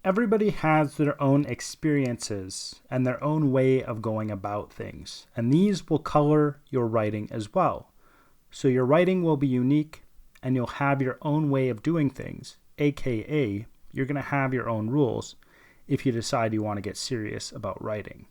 Everybody has their own experiences and their own way of going about things, and these will color your writing as well. So your writing will be unique, and you'll have your own way of doing things, aka you're going to have your own rules if you decide you want to get serious about writing.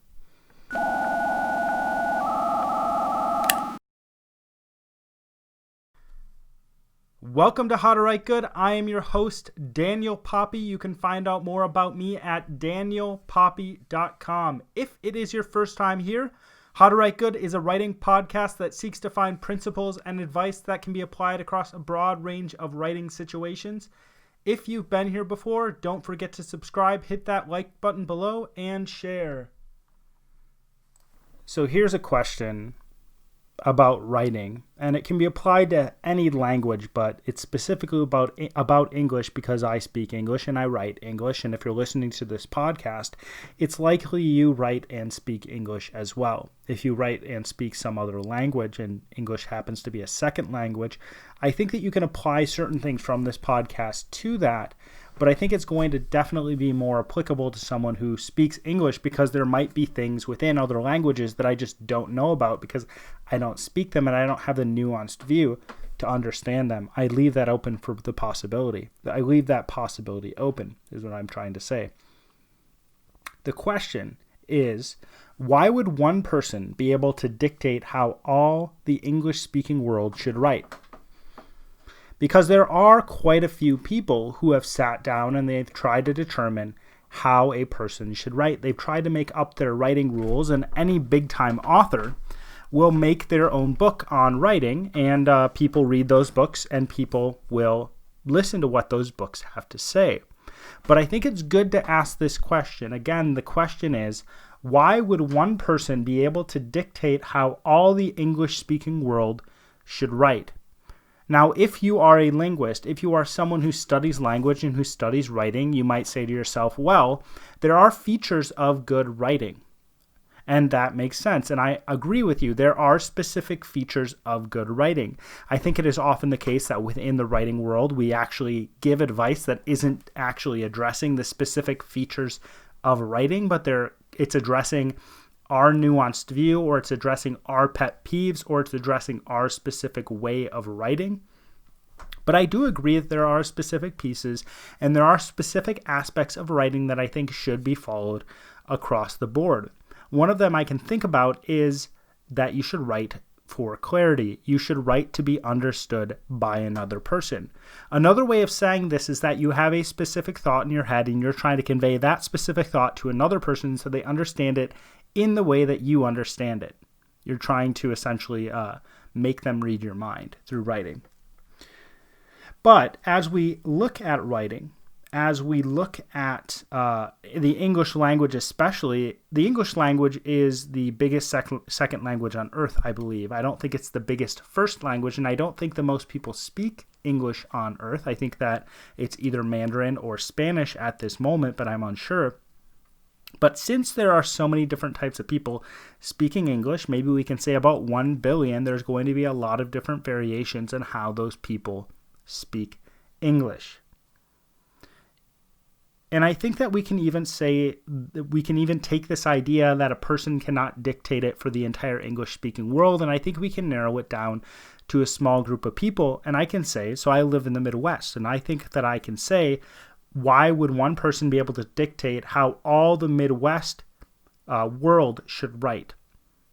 Welcome to How to Write Good. I am your host, Daniel Poppie. You can find out more about me at danielpoppie.com. If it is your first time here, How to Write Good is a writing podcast that seeks to find principles and advice that can be applied across a broad range of writing situations. If you've been here before, don't forget to subscribe, hit that like button below, and share. So here's a question about writing, and it can be applied to any language, but it's specifically about English because I speak English and I write English, and if you're listening to this podcast, it's likely you write and speak English as well. If you write and speak some other language and English happens to be a second language, I think that you can apply certain things from this podcast to that, but I think it's going to definitely be more applicable to someone who speaks English because there might be things within other languages that I just don't know about because I don't speak them and I don't have the nuanced view to understand them. I leave that open for the possibility. I leave that possibility open is what I'm trying to say. The question is, why would one person be able to dictate how all the English-speaking world should write? Because there are quite a few people who have sat down and they've tried to determine how a person should write. They've tried to make up their writing rules, and any big-time author will make their own book on writing, and people read those books, and people will listen to what those books have to say. But I think it's good to ask this question. Again, the question is, why would one person be able to dictate how all the English-speaking world should write? Now, if you are a linguist, if you are someone who studies language and who studies writing, you might say to yourself, well, there are features of good writing. And that makes sense. And I agree with you. There are specific features of good writing. I think it is often the case that within the writing world, we actually give advice that isn't actually addressing the specific features of writing, but it's addressing our nuanced view, or it's addressing our pet peeves, or it's addressing our specific way of writing. But I do agree that there are specific pieces and there are specific aspects of writing that I think should be followed across the board. One of them I can think about is that you should write for clarity. You should write to be understood by another person. Another way of saying this is that you have a specific thought in your head and you're trying to convey that specific thought to another person so they understand it in the way that you understand it. You're trying to essentially make them read your mind through writing. But as we look at writing, as we look at the English language especially, the English language is the biggest second language on earth, I believe. I don't think it's the biggest first language, and I don't think that most people speak English on earth. I think that it's either Mandarin or Spanish at this moment, but I'm unsure. But since there are so many different types of people speaking English, maybe we can say about 1 billion, there's going to be a lot of different variations in how those people speak English. And I think that we can even take this idea that a person cannot dictate it for the entire English-speaking world, and I think we can narrow it down to a small group of people. And I can say, so I live in the Midwest, and I think that I can say, why would one person be able to dictate how all the Midwest world should write?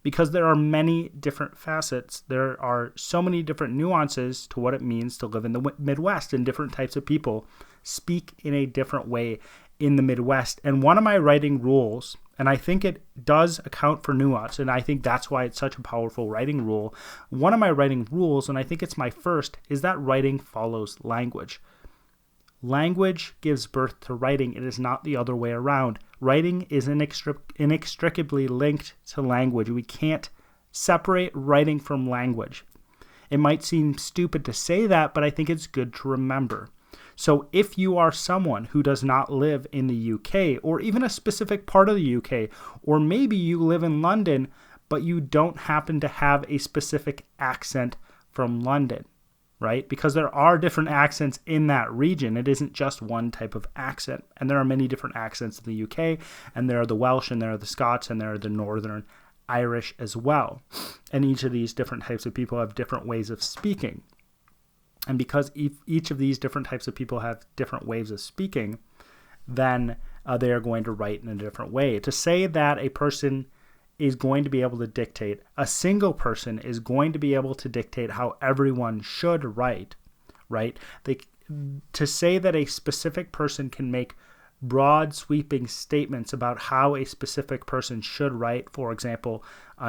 Because there are many different facets. There are so many different nuances to what it means to live in the Midwest, and different types of people speak in a different way in the Midwest. And one of my writing rules, and I think it does account for nuance, and I think that's why it's such a powerful writing rule. One of my writing rules, and I think it's my first, is that writing follows language. Language gives birth to writing. It is not the other way around. Writing is inextricably linked to language. We can't separate writing from language. It might seem stupid to say that, but I think it's good to remember. So if you are someone who does not live in the UK, or even a specific part of the UK, or maybe you live in London, but you don't happen to have a specific accent from London, right? Because there are different accents in that region. It isn't just one type of accent. And there are many different accents in the UK, and there are the Welsh, and there are the Scots, and there are the Northern Irish as well. And each of these different types of people have different ways of speaking. And because each of these different types of people have different ways of speaking, then they are going to write in a different way. To say that a person is going to be able to dictate, a single person is going to be able to dictate how everyone should write, right? To say that a specific person can make broad sweeping statements about how a specific person should write, for example,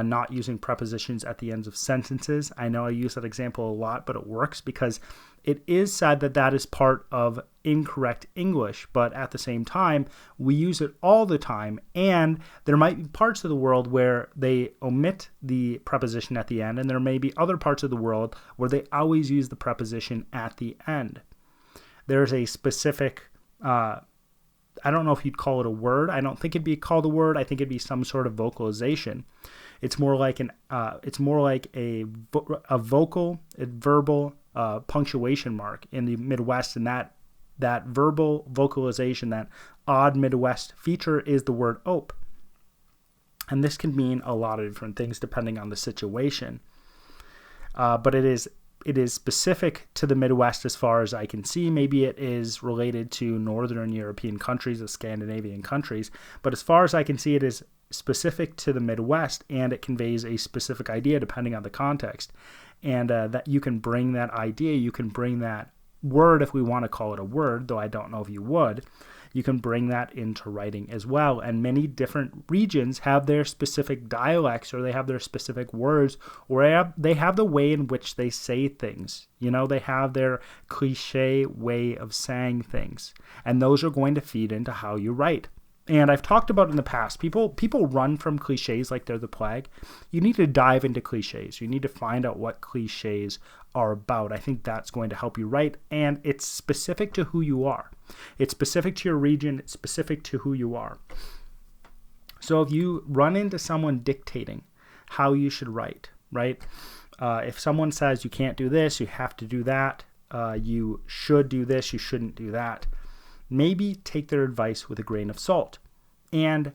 not using prepositions at the ends of sentences. I know I use that example a lot, but it works because it is said that that is part of incorrect English, but at the same time, we use it all the time, and there might be parts of the world where they omit the preposition at the end, and there may be other parts of the world where they always use the preposition at the end. There's a specific, I don't know if you'd call it a word. I don't think it'd be called a word. I think it'd be some sort of vocalization. It's more like a verbal punctuation mark in the Midwest, and that verbal vocalization, that odd Midwest feature, is the word ope. And this can mean a lot of different things depending on the situation. But it is specific to the Midwest as far as I can see. Maybe it is related to Northern European countries, the Scandinavian countries. But as far as I can see, it is specific to the Midwest, and it conveys a specific idea depending on the context. And that you can bring that idea, you can bring that word, if we want to call it a word, though I don't know if you would, you can bring that into writing as well. And many different regions have their specific dialects, or they have their specific words, or they have the way in which they say things. You know, they have their cliche way of saying things. And those are going to feed into how you write. And I've talked about in the past, people run from cliches like they're the plague. You need to dive into cliches. You need to find out what cliches are about. I think that's going to help you write, and it's specific to who you are. It's specific to your region. It's specific to who you are. So if you run into someone dictating how you should write, right? If someone says you can't do this, you have to do that, you should do this, you shouldn't do that, maybe take their advice with a grain of salt. And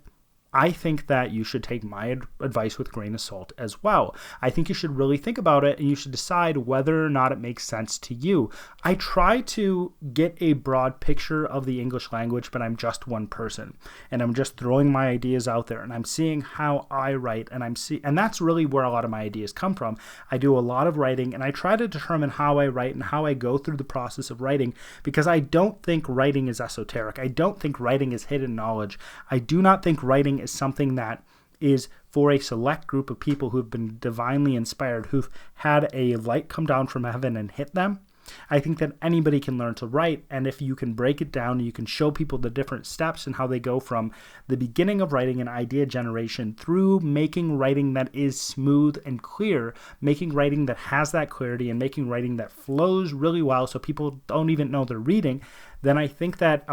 I think that you should take my advice with a grain of salt as well. I think you should really think about it, and you should decide whether or not it makes sense to you. I try to get a broad picture of the English language, but I'm just one person, and I'm just throwing my ideas out there, and I'm seeing how I write, and that's really where a lot of my ideas come from. I do a lot of writing, and I try to determine how I write and how I go through the process of writing, because I don't think writing is esoteric. I don't think writing is hidden knowledge. I do not think writing is something that is for a select group of people who've been divinely inspired, who've had a light come down from heaven and hit them. I think that anybody can learn to write, and if you can break it down, you can show people the different steps and how they go from the beginning of writing and idea generation through making writing that is smooth and clear, making writing that has that clarity, and making writing that flows really well so people don't even know they're reading, then I think that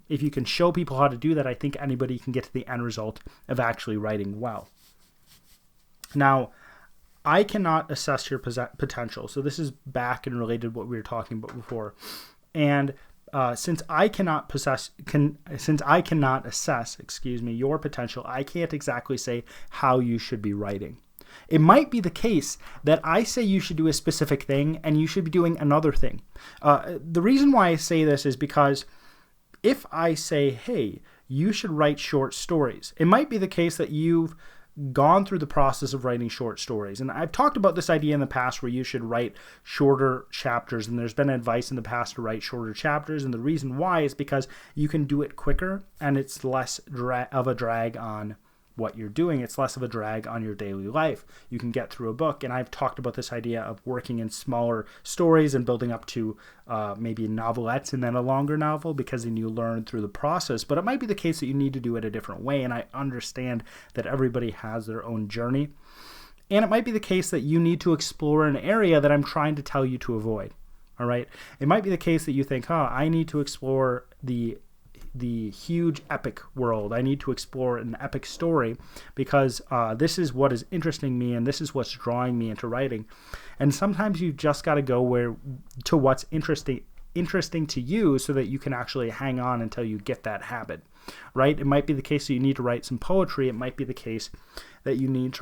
if you can show people how to do that, I think anybody can get to the end result of actually writing well. Now, I cannot assess your potential. So this is back and related to what we were talking about before. And since I cannot assess, your potential, I can't exactly say how you should be writing. It might be the case that I say you should do a specific thing and you should be doing another thing. The reason why I say this is because if I say, hey, you should write short stories, it might be the case that you've gone through the process of writing short stories. And I've talked about this idea in the past where you should write shorter chapters, and there's been advice in the past to write shorter chapters, and the reason why is because you can do it quicker and it's less of a drag on what you're doing. It's less of a drag on your daily life. You can get through a book, and I've talked about this idea of working in smaller stories and building up to maybe novelettes and then a longer novel, because then you learn through the process. But it might be the case that you need to do it a different way, and I understand that everybody has their own journey. And it might be the case that you need to explore an area that I'm trying to tell you to avoid. All right? It might be the case that you think, I need to explore the the huge epic world. I need to explore an epic story because this is what is interesting me and this is what's drawing me into writing. And sometimes you've just got to go to what's interesting to you so that you can actually hang on until you get that habit, right? It might be the case that you need to write some poetry. It might be the case that you need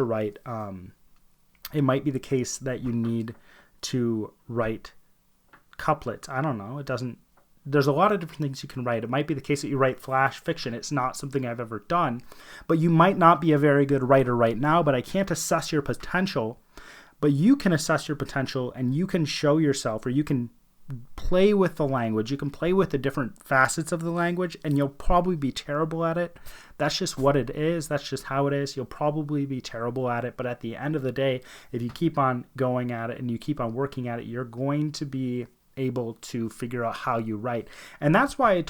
to write couplets. I don't know. There's a lot of different things you can write. It might be the case that you write flash fiction. It's not something I've ever done, but you might not be a very good writer right now, but I can't assess your potential. But you can assess your potential and you can show yourself, or you can play with the language. You can play with the different facets of the language, and you'll probably be terrible at it. That's just what it is. That's just how it is. You'll probably be terrible at it. But at the end of the day, if you keep on going at it and you keep on working at it, you're going to be able to figure out how you write. And that's why I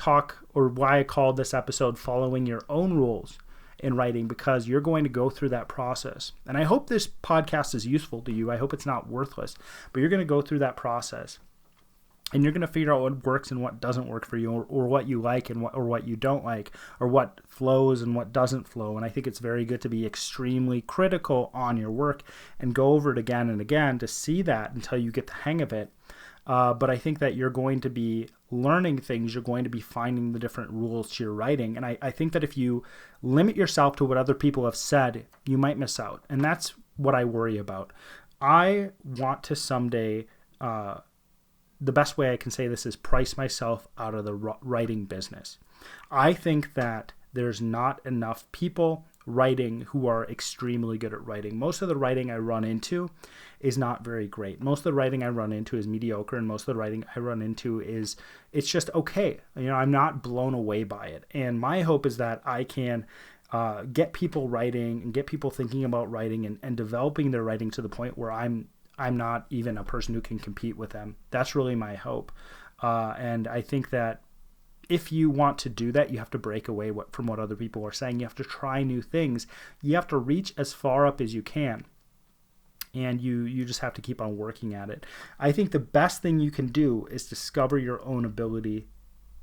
called this episode Following Your Own Rules in Writing, because you're going to go through that process. And I hope this podcast is useful to you. I hope it's not worthless, but you're going to go through that process. And you're going to figure out what works and what doesn't work for you, or what you like and what you don't like, or what flows and what doesn't flow. And I think it's very good to be extremely critical on your work and go over it again and again to see that until you get the hang of it. But I think that you're going to be learning things. You're going to be finding the different rules to your writing. And I think that if you limit yourself to what other people have said, you might miss out. And that's what I worry about. I want to someday... the best way I can say this is price myself out of the writing business. I think that there's not enough people writing who are extremely good at writing. Most of the writing I run into is not very great. Most of the writing I run into is mediocre, and most of the writing I run into it's just okay. I'm not blown away by it. And my hope is that I can get people writing and get people thinking about writing and developing their writing to the point where I'm not even a person who can compete with them. That's really my hope. And I think that if you want to do that, you have to break away from what other people are saying. You have to try new things. You have to reach as far up as you can. And you just have to keep on working at it. I think the best thing you can do is discover your own ability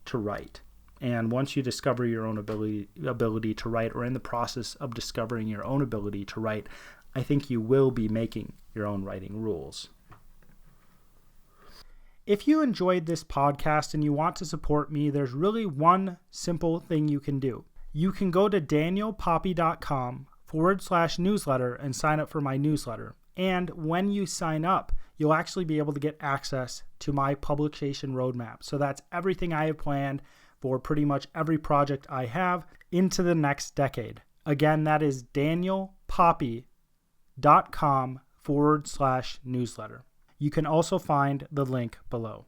to write. And once you discover your own ability to write, or in the process of discovering your own ability to write, I think you will be making your own writing rules. If you enjoyed this podcast and you want to support me, there's really one simple thing you can do. You can go to danielpoppie.com/newsletter and sign up for my newsletter. And when you sign up, you'll actually be able to get access to my publication roadmap. So that's everything I have planned for pretty much every project I have into the next decade. Again, that is danielpoppie.com/newsletter. You can also find the link below.